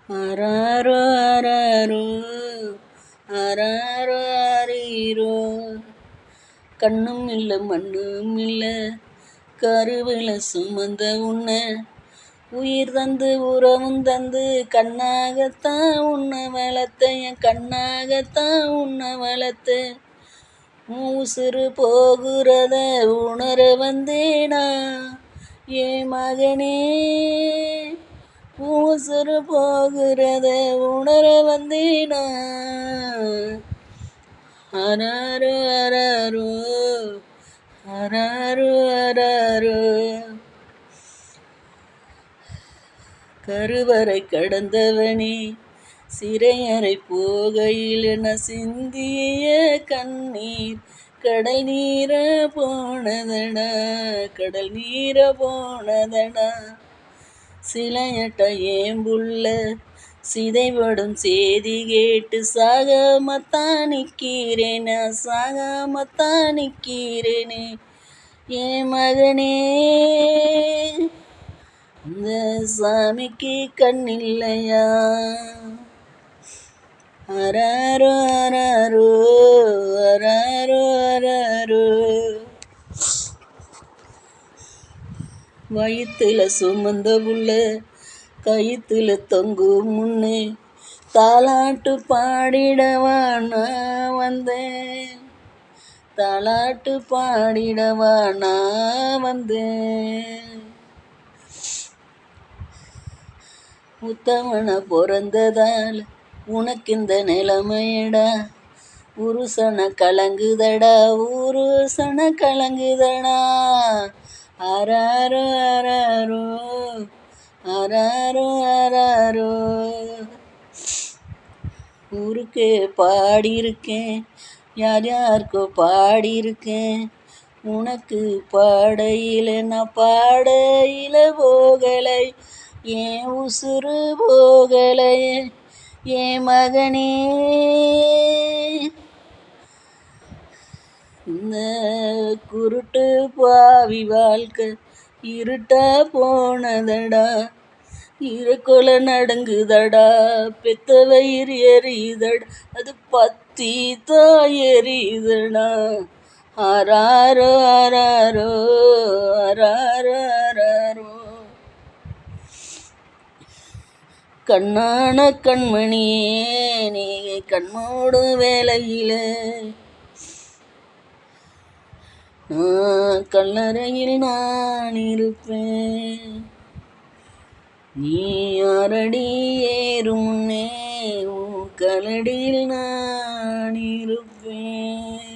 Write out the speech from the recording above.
ஆராரோ ஆராரோ ஆராரோ ஆரீரோ. கண்ணும் இல்லை மண்ணும் இல்லை கருவில் சுமந்த உன்னை உயிர் தந்து உறவும் தந்து கண்ணாகத்தான் உன்னை வளர்த்த என் கண்ணாகத்தான் உன்னை வளர்த்த உசுறு போகிறத உணர வந்தேனா என் மகனே. உசுறு போகிறத உணர வந்தேனா. ஆராரோ ஆராரோ ஆராரோ ஆராரோ. கருவறை கடந்தவனே சிறையறை போகையில் என சிந்திய கண்ணீர் கடல் நீர போனதடா கடல் நீர போனதடா. சிலையட்ட ஏம்புள்ள சிதைபடும் செய்தி கேட்டு சாகாமத்தான் நிற்கிறேனே சாகாமத்தான் நிற்கிறேனே என் மகனே. இந்த சாமிக்கு கண்ணில்லையா. ஆராரோ ஆராரோ ஆராரோ ஆராரோ. வயிற்றுல சுமந்த புள்ள கயிற்றுல தொங்கும் முன்னே தாலாட்டு பாடிடவா நான் வந்தேன் தாலாட்டு பாடிடவா நான் வந்தேன். உத்தமன பிறந்ததால் உனக்கு இந்த நிலைமையடா உருசன கலங்குதடா உருசன கலங்குதடா. ஆராரோ ஆராரோ ஆராரோ ஆராரோ. ஊருக்கே பாடியிருக்கேன் யார் யாருக்கோ பாடியிருக்கேன் உனக்கு பாடையில் நான் பாடையில் போகலை என் உசுறு போகலை என் மகனே. இந்த குருட்டு பாவி வாழ்க்கை இருட்டா போனதடா இருகொலை நடுங்குதடா பெத்த வயிறு எரியுதடா அது பத்தி தான் எரியுதடா. ஆராரோ ஆராரோ ஆராரோ ஆராரோ. கண்ணான கண்மணியே நீ கண்மூடும் வேலையில கல்லறையில் நான் இருப்பேன். நீ அரடி ஏறும் முன்னே கலடியில் நான் இருப்பேன்.